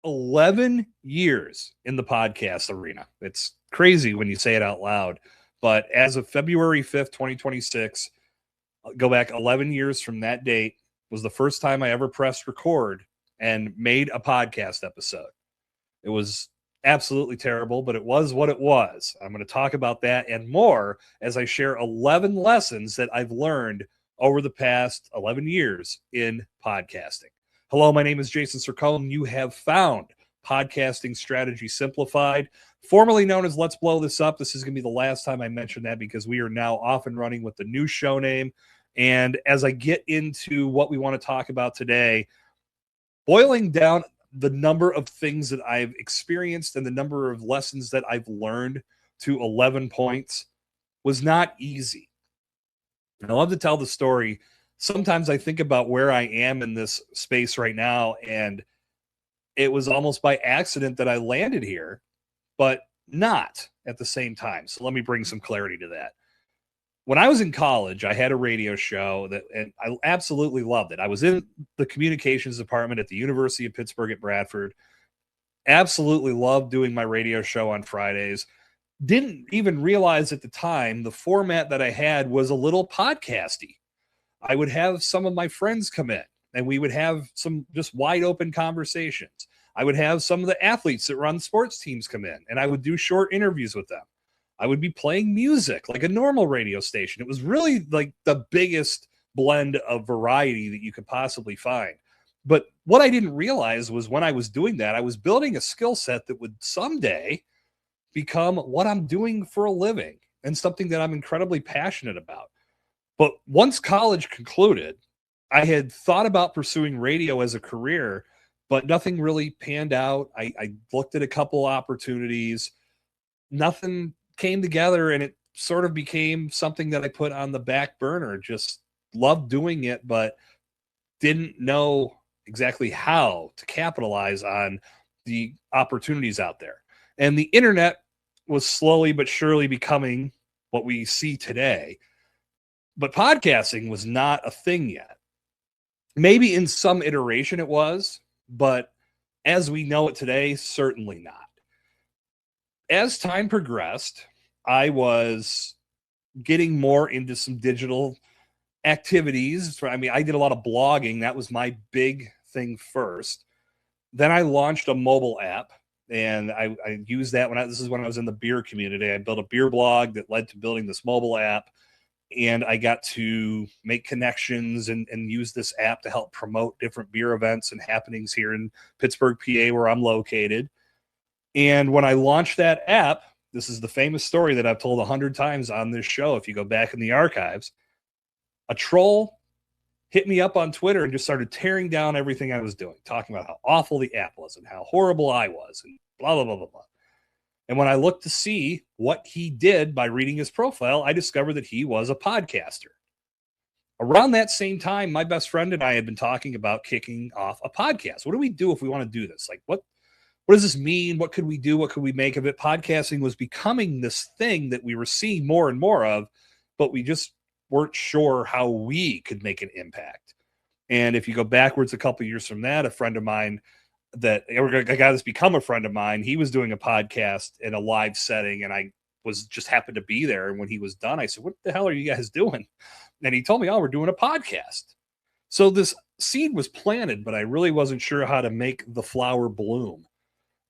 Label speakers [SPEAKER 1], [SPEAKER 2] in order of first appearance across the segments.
[SPEAKER 1] 11 years in the podcast arena. It's crazy when you say it out loud. But as of February 5th, 2026, go back 11 years from that date, was the first time I ever pressed record and made a podcast episode. It was absolutely terrible, but it was what it was. I'm going to talk about that and more as I share 11 lessons that I've learned over the past 11 years in podcasting. Hello, my name is Jason Sircone. You have found Podcasting Strategy Simplified, formerly known as Let's Blow This Up. This is going to be the last time I mention that because we are now off and running with the new show name. And as I get into what we want to talk about today, boiling down the number of things that I've experienced and the number of lessons that I've learned to 11 points was not easy. And I love to tell the story. Sometimes I think about where I am in this space right now, and it was almost by accident that I landed here, but not at the same time. So let me bring some clarity to that. When I was in college, I had a radio show and I absolutely loved it. I was in the communications department at the University of Pittsburgh at Bradford. Absolutely loved doing my radio show on Fridays. Didn't even realize at the time the format that I had was a little podcasty. I would have some of my friends come in and we would have some just wide open conversations. I would have some of the athletes that run sports teams come in and I would do short interviews with them. I would be playing music like a normal radio station. It was really like the biggest blend of variety that you could possibly find. But what I didn't realize was when I was doing that, I was building a skill set that would someday become what I'm doing for a living and something that I'm incredibly passionate about. But once college concluded, I had thought about pursuing radio as a career, but nothing really panned out. I looked at a couple opportunities. Nothing came together, and it sort of became something that I put on the back burner. Just loved doing it, but didn't know exactly how to capitalize on the opportunities out there. And the internet was slowly but surely becoming what we see today. But podcasting was not a thing yet. Maybe in some iteration it was, but as we know it today, certainly not. As time progressed, I was getting more into some digital activities. I mean, I did a lot of blogging. That was my big thing first. Then I launched a mobile app, and I used that this is when I was in the beer community. I built a beer blog that led to building this mobile app, and I got to make connections and use this app to help promote different beer events and happenings here in Pittsburgh, PA, where I'm located. And when I launched that app, this is the famous story that I've told 100 times on this show. If you go back in the archives, a troll hit me up on Twitter and just started tearing down everything I was doing, talking about how awful the app was and how horrible I was and blah, blah, blah, blah, blah. And when I looked to see what he did by reading his profile, I discovered that he was a podcaster. Around that same time, my best friend and I had been talking about kicking off a podcast. What do we do if we want to do this? Like, what does this mean? What could we do? What could we make of it? Podcasting was becoming this thing that we were seeing more and more of, but we just weren't sure how we could make an impact. And if you go backwards a couple of years from that, a friend of mine a guy that's become a friend of mine, he was doing a podcast in a live setting, and I just happened to be there. And when he was done, I said, "What the hell are you guys doing?" And he told me, "Oh, we're doing a podcast." So this seed was planted, but I really wasn't sure how to make the flower bloom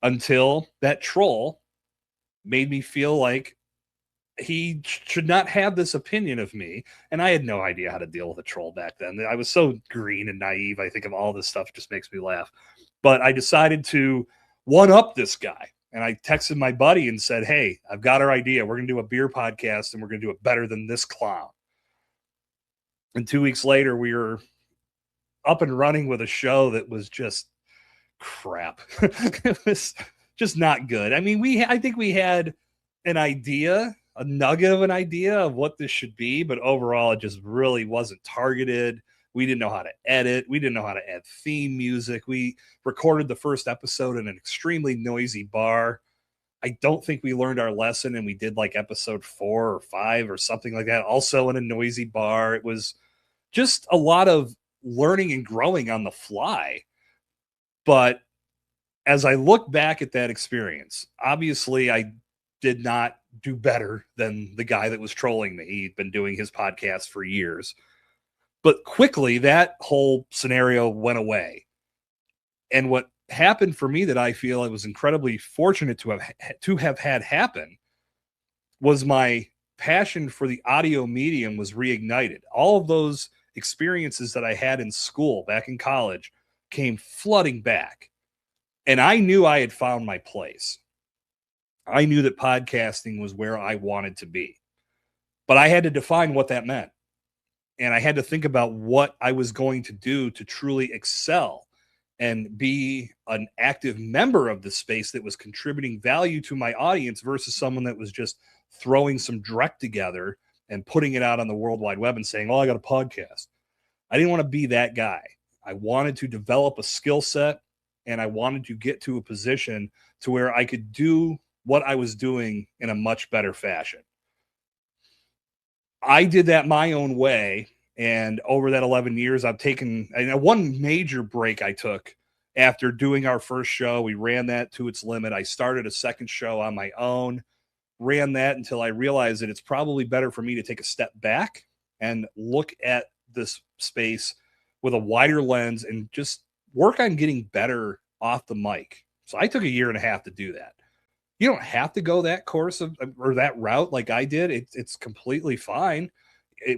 [SPEAKER 1] until that troll made me feel like he should not have this opinion of me. And I had no idea how to deal with a troll back then. I was so green and naive. I think of all this stuff just makes me laugh. But I decided to one up this guy. And I texted my buddy and said, "Hey, I've got our idea. We're going to do a beer podcast, and we're going to do it better than this clown." And 2 weeks later, we were up and running with a show that was just crap. It was just not good. I mean, I think we had an idea, a nugget of an idea of what this should be, but overall it just really wasn't targeted. We didn't know how to edit. We didn't know how to add theme music. We recorded the first episode in an extremely noisy bar. I don't think we learned our lesson, and we did like episode 4 or 5 or something like that, also in a noisy bar. It was just a lot of learning and growing on the fly. But as I look back at that experience, obviously I did not do better than the guy that was trolling me. He'd been doing his podcast for years. But quickly, that whole scenario went away. And what happened for me that I feel I was incredibly fortunate to have had happen was my passion for the audio medium was reignited. All of those experiences that I had in school back in college came flooding back. And I knew I had found my place. I knew that podcasting was where I wanted to be. But I had to define what that meant. And I had to think about what I was going to do to truly excel and be an active member of the space that was contributing value to my audience versus someone that was just throwing some dreck together and putting it out on the World Wide Web and saying, oh, I got a podcast. I didn't want to be that guy. I wanted to develop a skill set, and I wanted to get to a position to where I could do what I was doing in a much better fashion. I did that my own way. And over that 11 years, I've taken one major break I took after doing our first show. We ran that to its limit. I started a second show on my own, ran that until I realized that it's probably better for me to take a step back and look at this space with a wider lens and just work on getting better off the mic. So I took a year and a half to do that. You don't have to go that course or that route like I did. It's completely fine.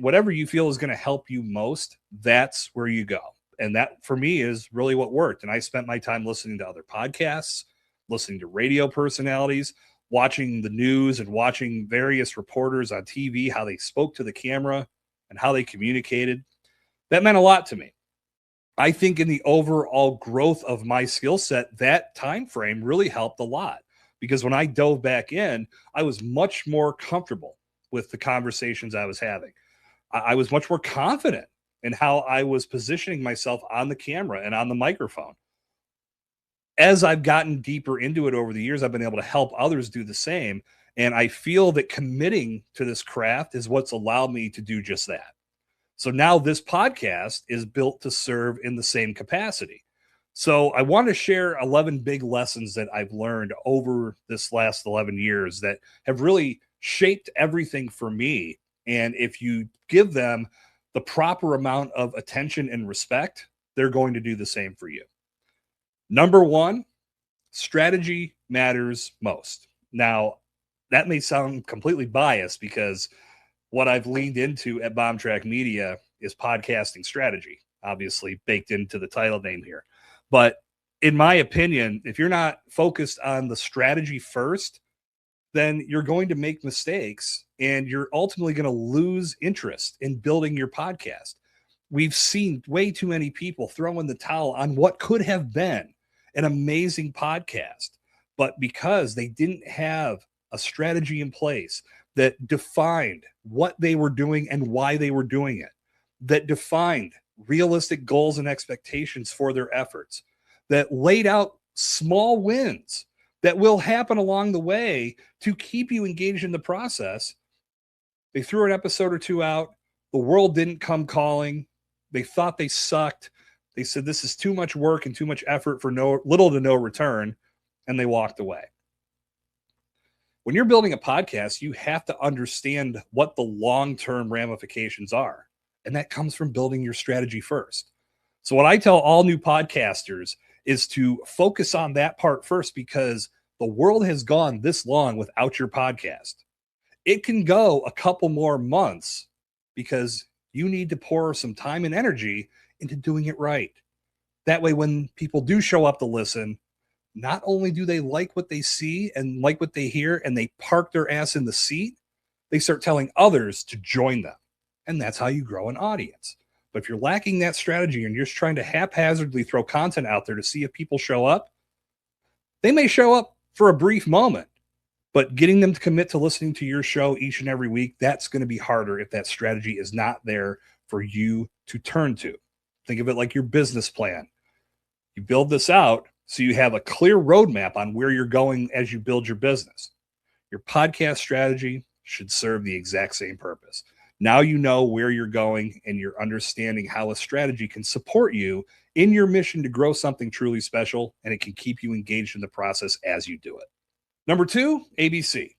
[SPEAKER 1] Whatever you feel is going to help you most, that's where you go. And that for me is really what worked. And I spent my time listening to other podcasts, listening to radio personalities, watching the news and watching various reporters on TV, how they spoke to the camera and how they communicated. That meant a lot to me. I think in the overall growth of my skill set, that time frame really helped a lot, because when I dove back in, I was much more comfortable with the conversations I was having. I was much more confident in how I was positioning myself on the camera and on the microphone. As I've gotten deeper into it over the years, I've been able to help others do the same. And I feel that committing to this craft is what's allowed me to do just that. So now this podcast is built to serve in the same capacity. So I want to share 11 big lessons that I've learned over this last 11 years that have really shaped everything for me. And if you give them the proper amount of attention and respect, they're going to do the same for you. Number one, strategy matters most. Now, that may sound completely biased because what I've leaned into at Bombtrack Media is podcasting strategy, obviously baked into the title name here. But in my opinion, if you're not focused on the strategy first, then you're going to make mistakes and you're ultimately going to lose interest in building your podcast. We've seen way too many people throw in the towel on what could have been an amazing podcast, but because they didn't have a strategy in place that defined what they were doing and why they were doing it, that defined realistic goals and expectations for their efforts, that laid out small wins that will happen along the way to keep you engaged in the process. They threw an episode or two out. The world didn't come calling. They thought they sucked. They said, this is too much work and too much effort for little to no return. And they walked away. When you're building a podcast, you have to understand what the long-term ramifications are. And that comes from building your strategy first. So what I tell all new podcasters is to focus on that part first, because the world has gone this long without your podcast. It can go a couple more months because you need to pour some time and energy into doing it right. That way, when people do show up to listen, not only do they like what they see and like what they hear and they park their ass in the seat, they start telling others to join them. And that's how you grow an audience. But if you're lacking that strategy and you're just trying to haphazardly throw content out there to see if people show up, they may show up for a brief moment, but getting them to commit to listening to your show each and every week, that's going to be harder if that strategy is not there for you to turn to. Think of it like your business plan. You build this out so you have a clear roadmap on where you're going as you build your business. Your podcast strategy should serve the exact same purpose. Now you know where you're going and you're understanding how a strategy can support you in your mission to grow something truly special, and it can keep you engaged in the process as you do it. Number 2, ABC.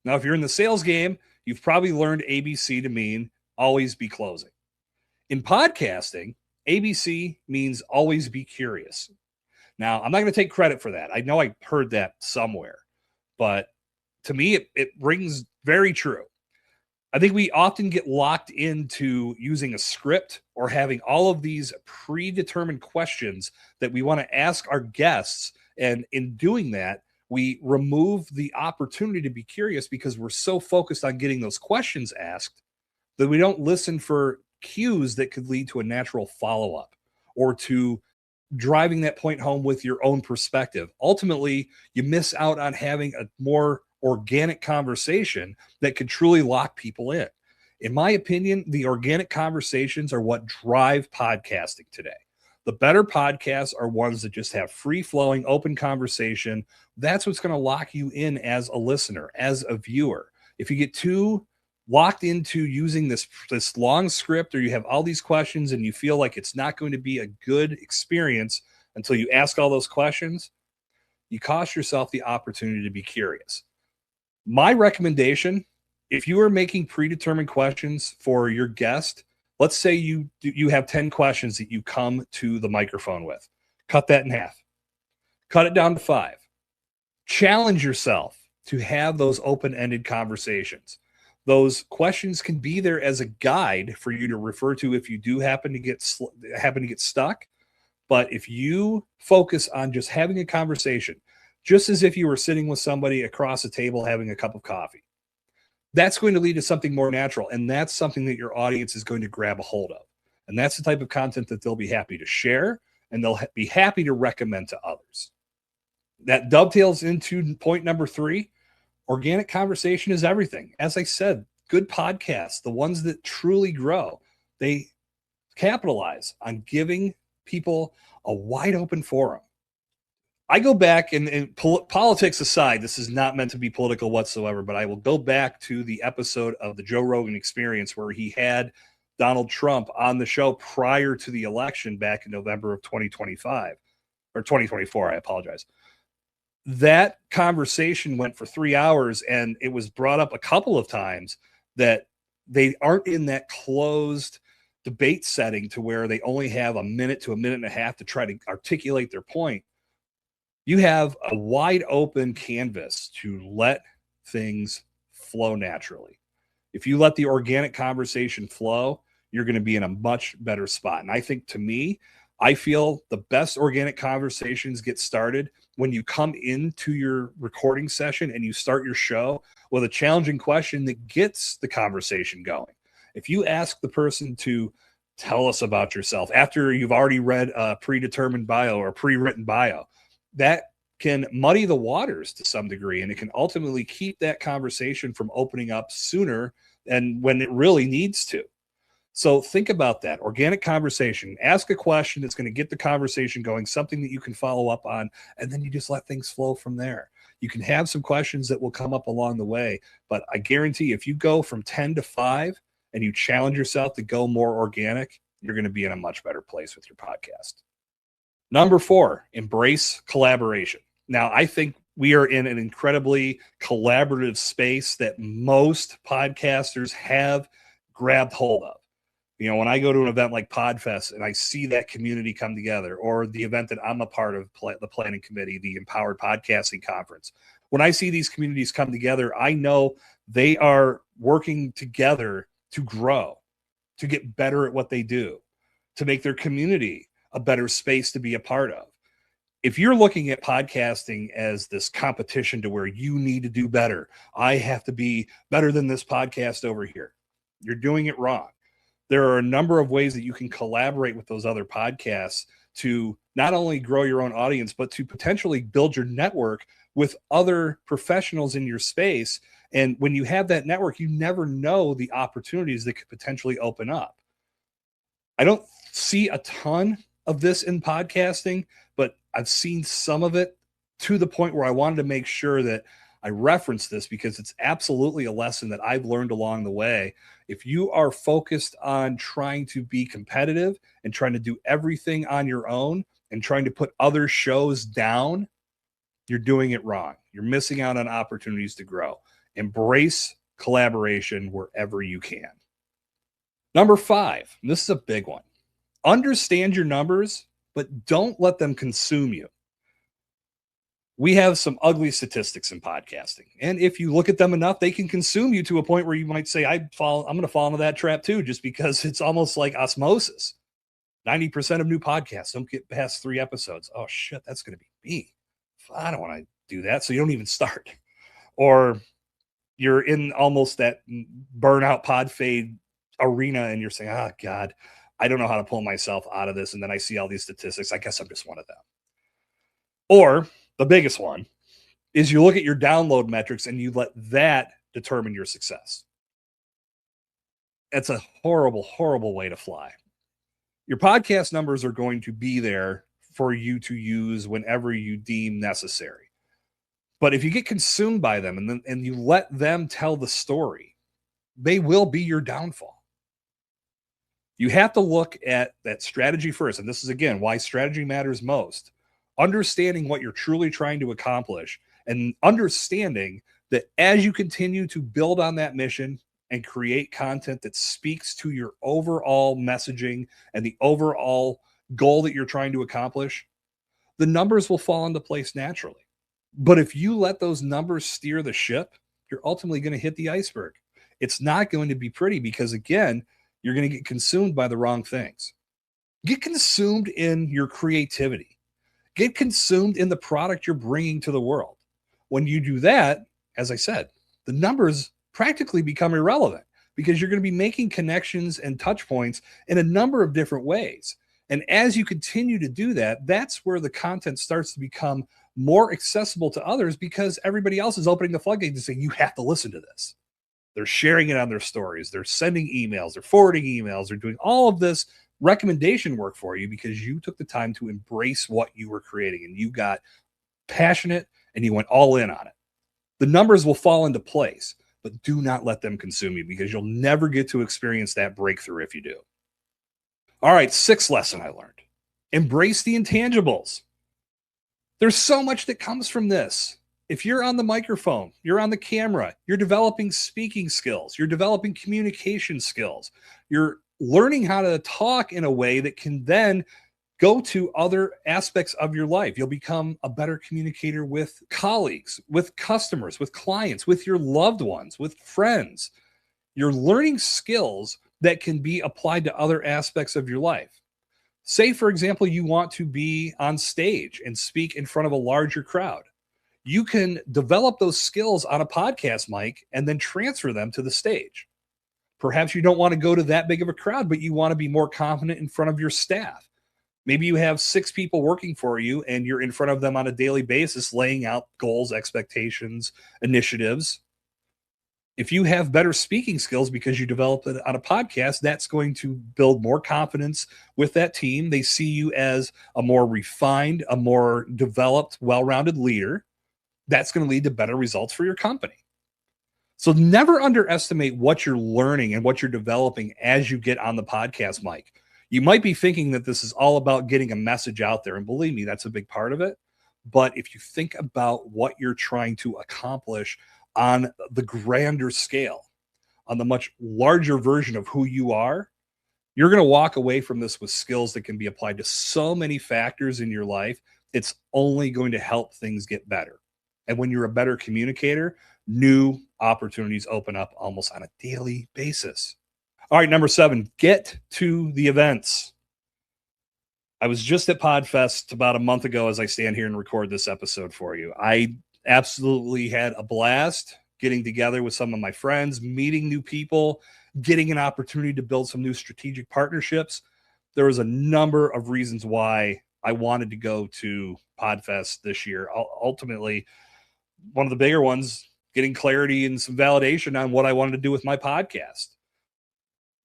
[SPEAKER 1] Now, if you're in the sales game, you've probably learned ABC to mean always be closing. In podcasting, ABC means always be curious. Now, I'm not going to take credit for that. I know I heard that somewhere, but to me, it rings very true. I think we often get locked into using a script or having all of these predetermined questions that we want to ask our guests. And in doing that, we remove the opportunity to be curious because we're so focused on getting those questions asked that we don't listen for cues that could lead to a natural follow-up or to driving that point home with your own perspective. Ultimately, you miss out on having a more organic conversation that could truly lock people in. In my opinion, the organic conversations are what drive podcasting today. The better podcasts are ones that just have free-flowing, open conversation. That's what's going to lock you in as a listener, as a viewer. If you get too locked into using this long script, or you have all these questions and you feel like it's not going to be a good experience until you ask all those questions, you cost yourself the opportunity to be curious. My recommendation, if you are making predetermined questions for your guest, let's say you have 10 questions that you come to the microphone with. Cut that in half. Cut it down to 5. Challenge yourself to have those open-ended conversations. Those questions can be there as a guide for you to refer to if you do happen to get stuck. But if you focus on just having a conversation, just as if you were sitting with somebody across a table having a cup of coffee, that's going to lead to something more natural. And that's something that your audience is going to grab a hold of. And that's the type of content that they'll be happy to share and they'll be happy to recommend to others. That dovetails into point number 3. Organic conversation is everything. As I said, good podcasts, the ones that truly grow, they capitalize on giving people a wide open forum. I go back, and politics aside, this is not meant to be political whatsoever, but I will go back to the episode of the Joe Rogan Experience where he had Donald Trump on the show prior to the election back in November of 2025 or 2024. I apologize. That conversation went for 3 hours, and it was brought up a couple of times that they aren't in that closed debate setting to where they only have a minute to a minute and a half to try to articulate their point. You have a wide open canvas to let things flow naturally. If you let the organic conversation flow, you're going to be in a much better spot. And I think, to me, I feel the best organic conversations get started when you come into your recording session and you start your show with a challenging question that gets the conversation going. If you ask the person to tell us about yourself after you've already read a predetermined bio or a pre-written bio, that can muddy the waters to some degree, and it can ultimately keep that conversation from opening up sooner than when it really needs to. So think about that. Organic conversation. Ask a question that's going to get the conversation going, something that you can follow up on, and then you just let things flow from there. You can have some questions that will come up along the way, but I guarantee if you go from 10 to 5 and you challenge yourself to go more organic, you're going to be in a much better place with your podcast. Number 4, embrace collaboration. Now, I think we are in an incredibly collaborative space that most podcasters have grabbed hold of. You know, when I go to an event like PodFest and I see that community come together, or the event that I'm a part of, the planning committee, the Empowered Podcasting Conference, when I see these communities come together, I know they are working together to grow, to get better at what they do, to make their community a better space to be a part of. If you're looking at podcasting as this competition to where you need to do better, I have to be better than this podcast over here, you're doing it wrong. There are a number of ways that you can collaborate with those other podcasts to not only grow your own audience, but to potentially build your network with other professionals in your space. And when you have that network, you never know the opportunities that could potentially open up. I don't see a ton of this in podcasting, but I've seen some of it to the point where I wanted to make sure that I reference this because it's absolutely a lesson that I've learned along the way. If you are focused on trying to be competitive and trying to do everything on your own and trying to put other shows down, you're doing it wrong. You're missing out on opportunities to grow. Embrace collaboration wherever you can. Number 5, and this is a big one. Understand your numbers, but don't let them consume you. We have some ugly statistics in podcasting. And if you look at them enough, they can consume you to a point where you might say, I'm going to fall into that trap too, just because it's almost like osmosis. 90% of new podcasts don't get past 3 episodes. Oh shit, that's going to be me. I don't want to do that. So you don't even start. Or you're in almost that burnout pod fade arena and you're saying, oh God, I don't know how to pull myself out of this. And then I see all these statistics. I guess I'm just one of them. Or the biggest one is you look at your download metrics and you let that determine your success. It's a horrible, horrible way to fly. Your podcast numbers are going to be there for you to use whenever you deem necessary. But if you get consumed by them and you let them tell the story, they will be your downfall. You have to look at that strategy first. And this is, again, why strategy matters most. Understanding what you're truly trying to accomplish and understanding that as you continue to build on that mission and create content that speaks to your overall messaging and the overall goal that you're trying to accomplish, the numbers will fall into place naturally. But if you let those numbers steer the ship, you're ultimately going to hit the iceberg. It's not going to be pretty because, again, you're going to get consumed by the wrong things. Get consumed in your creativity. Get consumed in the product you're bringing to the world. When you do that, as I said, the numbers practically become irrelevant because you're going to be making connections and touch points in a number of different ways. And as you continue to do that, that's where the content starts to become more accessible to others because everybody else is opening the floodgates and saying, you have to listen to this. They're sharing it on their stories. They're sending emails. They're forwarding emails. They're doing all of this recommendation work for you because you took the time to embrace what you were creating and you got passionate and you went all in on it. The numbers will fall into place, but do not let them consume you because you'll never get to experience that breakthrough if you do. All right, 6th lesson I learned. Embrace the intangibles. There's so much that comes from this. If you're on the microphone, you're on the camera, you're developing speaking skills, you're developing communication skills, you're learning how to talk in a way that can then go to other aspects of your life. You'll become a better communicator with colleagues, with customers, with clients, with your loved ones, with friends. You're learning skills that can be applied to other aspects of your life. Say, for example, you want to be on stage and speak in front of a larger crowd. You can develop those skills on a podcast mic and then transfer them to the stage. Perhaps you don't want to go to that big of a crowd, but you want to be more confident in front of your staff. Maybe you have 6 people working for you and you're in front of them on a daily basis, laying out goals, expectations, initiatives. If you have better speaking skills because you developed it on a podcast, that's going to build more confidence with that team. They see you as a more refined, a more developed, well-rounded leader. That's going to lead to better results for your company. So never underestimate what you're learning and what you're developing as you get on the podcast mic. You might be thinking that this is all about getting a message out there. And believe me, that's a big part of it. But if you think about what you're trying to accomplish on the grander scale, on the much larger version of who you are, you're going to walk away from this with skills that can be applied to so many factors in your life. It's only going to help things get better. And when you're a better communicator, new opportunities open up almost on a daily basis. All right, number 7, get to the events. I was just at PodFest about a month ago as I stand here and record this episode for you. I absolutely had a blast getting together with some of my friends, meeting new people, getting an opportunity to build some new strategic partnerships. There was a number of reasons why I wanted to go to PodFest this year. Ultimately, one of the bigger ones, getting clarity and some validation on what I wanted to do with my podcast.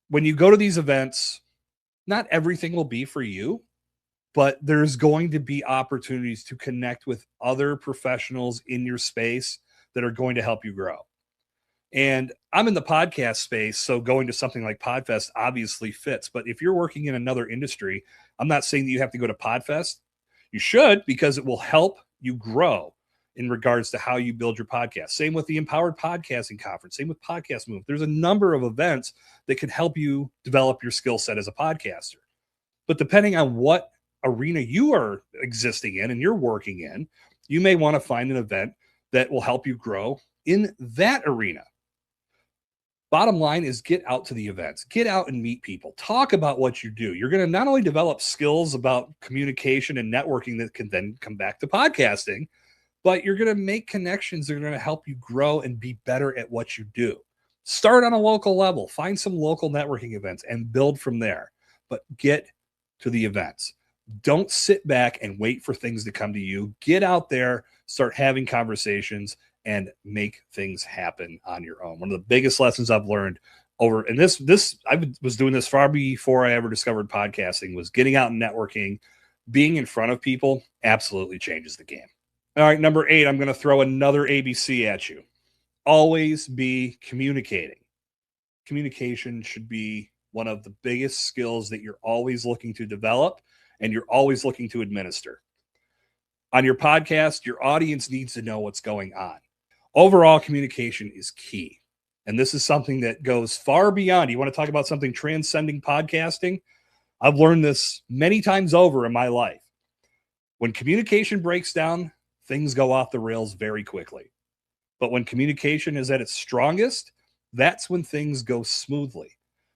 [SPEAKER 1] When you go to these events, not everything will be for you, but there's going to be opportunities to connect with other professionals in your space that are going to help you grow. And I'm in the podcast space, so going to something like Podfest obviously fits. But if you're working in another industry, I'm not saying that you have to go to Podfest. You should, because it will help you grow in regards to how you build your podcast. Same with the Empowered Podcasting Conference. Same with Podcast Move. There's a number of events that can help you develop your skill set as a podcaster. But depending on what arena you are existing in and you're working in, you may want to find an event that will help you grow in that arena. Bottom line is get out to the events, get out and meet people, talk about what you do. You're going to not only develop skills about communication and networking that can then come back to podcasting, but you're going to make connections that are going to help you grow and be better at what you do. Start on a local level, find some local networking events and build from there, but get to the events. Don't sit back and wait for things to come to you. Get out there, start having conversations, and make things happen on your own. One of the biggest lessons I've learned and I was doing this far before I ever discovered podcasting, was getting out and networking, being in front of people absolutely changes the game. All right, number 8, I'm going to throw another ABC at you. Always be communicating. Communication should be one of the biggest skills that you're always looking to develop and you're always looking to administer. On your podcast, your audience needs to know what's going on. Overall communication is key. And this is something that goes far beyond. You want to talk about something transcending podcasting? I've learned this many times over in my life. When communication breaks down, things go off the rails very quickly. But when communication is at its strongest, that's when things go smoothly,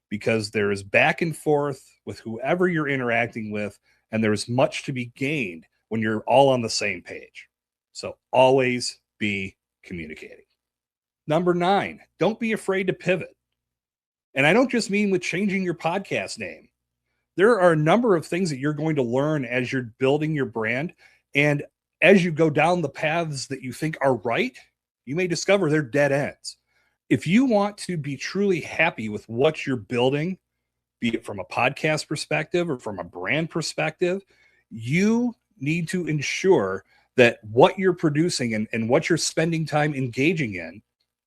[SPEAKER 1] because there is back and forth with whoever you're interacting with, and there is much to be gained when you're all on the same page. So always be communicating. Number 9, don't be afraid to pivot. And I don't just mean with changing your podcast name. There are a number of things that you're going to learn as you're building your brand. And as you go down the paths that you think are right, you may discover they're dead ends. If you want to be truly happy with what you're building, be it from a podcast perspective or from a brand perspective, you need to ensure that what you're producing and what you're spending time engaging in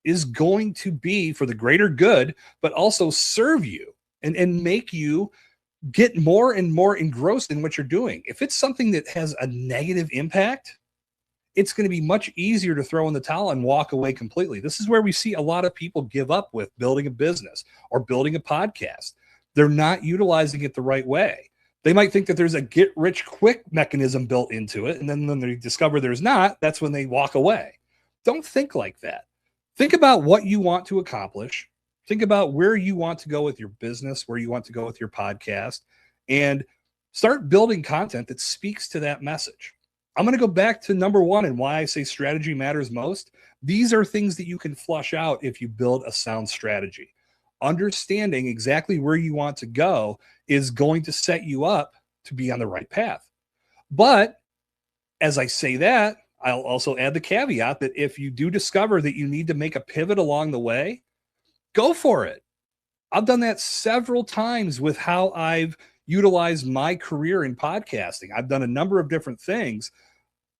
[SPEAKER 1] is going to be for the greater good, but also serve you and make you get more and more engrossed in what you're doing. If it's something that has a negative impact, it's going to be much easier to throw in the towel and walk away completely. This is where we see a lot of people give up with building a business or building a podcast. They're not utilizing it the right way. They might think that there's a get rich quick mechanism built into it. And then when they discover there's not, that's when they walk away. Don't think like that. Think about what you want to accomplish. Think about where you want to go with your business, where you want to go with your podcast, and start building content that speaks to that message. I'm going to go back to number 1 and why I say strategy matters most. These are things that you can flush out if you build a sound strategy. Understanding exactly where you want to go is going to set you up to be on the right path. But as I say that, I'll also add the caveat that if you do discover that you need to make a pivot along the way, go for it. I've done that several times with how I've utilized my career in podcasting. I've done a number of different things.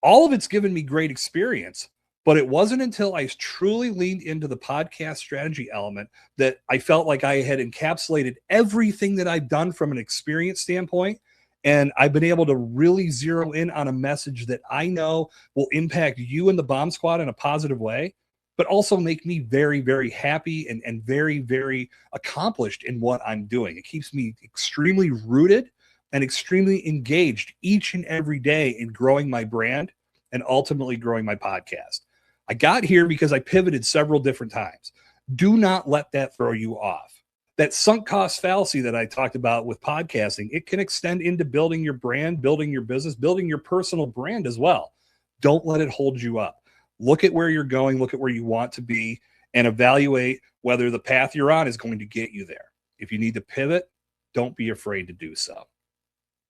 [SPEAKER 1] All of it's given me great experience, but it wasn't until I truly leaned into the podcast strategy element that I felt like I had encapsulated everything that I've done from an experience standpoint. And I've been able to really zero in on a message that I know will impact you and the Bomb Squad in a positive way, but also make me very, very happy and very, very accomplished in what I'm doing. It keeps me extremely rooted and extremely engaged each and every day in growing my brand and ultimately growing my podcast. I got here because I pivoted several different times. Do not let that throw you off. That sunk cost fallacy that I talked about with podcasting, it can extend into building your brand, building your business, building your personal brand as well. Don't let it hold you up. Look at where you're going, look at where you want to be, and evaluate whether the path you're on is going to get you there. If you need to pivot, don't be afraid to do so.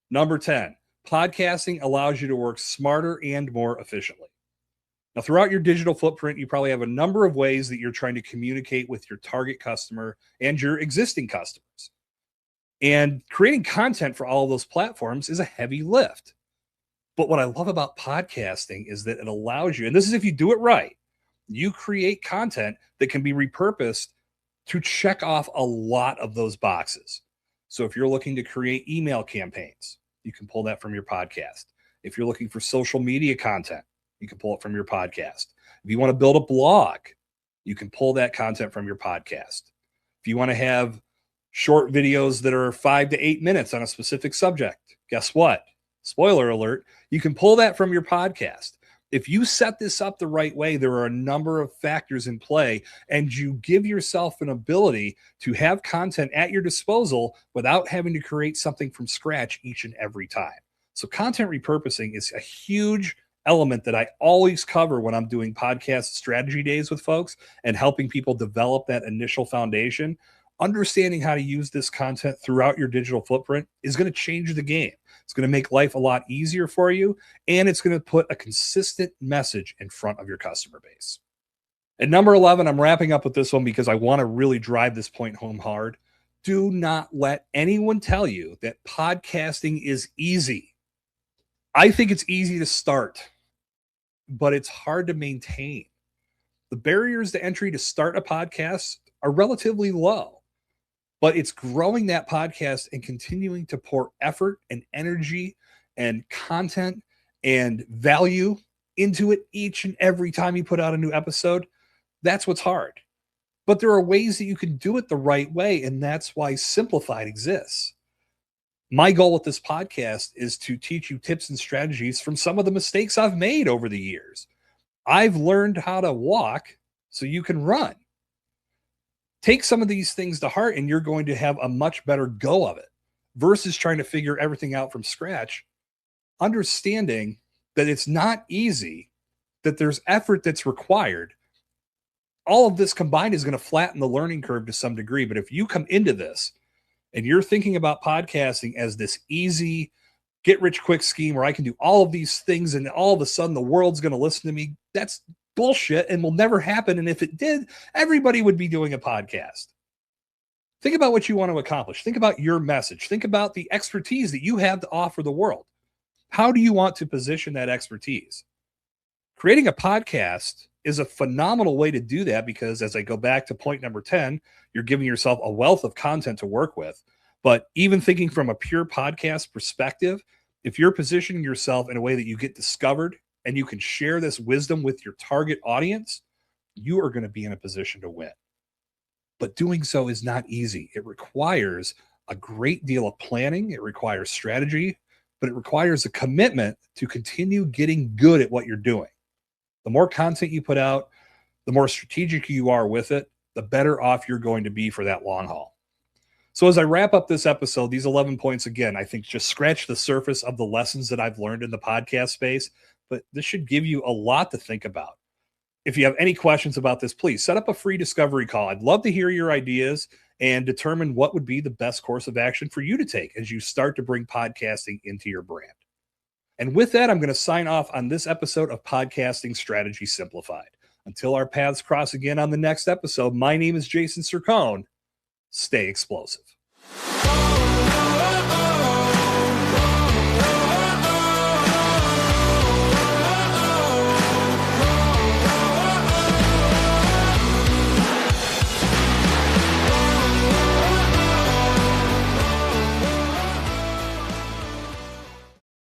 [SPEAKER 1] Number 10, podcasting allows you to work smarter and more efficiently. Now, throughout your digital footprint, you probably have a number of ways that you're trying to communicate with your target customer and your existing customers. And creating content for all of those platforms is a heavy lift. But what I love about podcasting is that it allows you, and this is if you do it right, You create content that can be repurposed to check off a lot of those boxes. So if you're looking to create email campaigns, you can pull that from your podcast. If you're looking for social media content, you can pull it from your podcast. If you want to build a blog, you can pull that content from your podcast. If you want to have short videos that are 5 to 8 minutes on a specific subject, guess what? Spoiler alert, you can pull that from your podcast. If you set this up the right way, there are a number of factors in play, and you give yourself an ability to have content at your disposal without having to create something from scratch each and every time. So content repurposing is a huge element that I always cover when I'm doing podcast strategy days with folks and helping people develop that initial foundation. Understanding how to use this content throughout your digital footprint is going to change the game. It's going to make life a lot easier for you, and it's going to put a consistent message in front of your customer base. At number 11, I'm wrapping up with this one because I want to really drive this point home hard. Do not let anyone tell you that podcasting is easy. I think it's easy to start, but it's hard to maintain. The barriers to entry to start a podcast are relatively low. But it's growing that podcast and continuing to pour effort and energy and content and value into it each and every time you put out a new episode. That's what's hard. But there are ways that you can do it the right way, and that's why Simplified exists. My goal with this podcast is to teach you tips and strategies from some of the mistakes I've made over the years. I've learned how to walk so you can run. Take some of these things to heart and you're going to have a much better go of it versus trying to figure everything out from scratch. Understanding that it's not easy, that there's effort that's required. All of this combined is going to flatten the learning curve to some degree. But if you come into this and you're thinking about podcasting as this easy get rich quick scheme where I can do all of these things and all of a sudden the world's going to listen to me, that's bullshit and will never happen. And if it did, everybody would be doing a podcast. Think about what you want to accomplish. Think about your message. Think about the expertise that you have to offer the world. How do you want to position that expertise? Creating a podcast is a phenomenal way to do that because, as I go back to point number 10, you're giving yourself a wealth of content to work with. But even thinking from a pure podcast perspective, if you're positioning yourself in a way that you get discovered and you can share this wisdom with your target audience, you are going to be in a position to win. But doing so is not easy. It requires a great deal of planning. It requires strategy, but it requires a commitment to continue getting good at what you're doing. The more content you put out, the more strategic you are with it, the better off you're going to be for that long haul. So as I wrap up this episode, these 11 points, again, I think just scratch the surface of the lessons that I've learned in the podcast space, but this should give you a lot to think about. If you have any questions about this, please set up a free discovery call. I'd love to hear your ideas and determine what would be the best course of action for you to take as you start to bring podcasting into your brand. And with that, I'm going to sign off on this episode of Podcasting Strategy Simplified. Until our paths cross again on the next episode, my name is Jason Sircone. Stay explosive.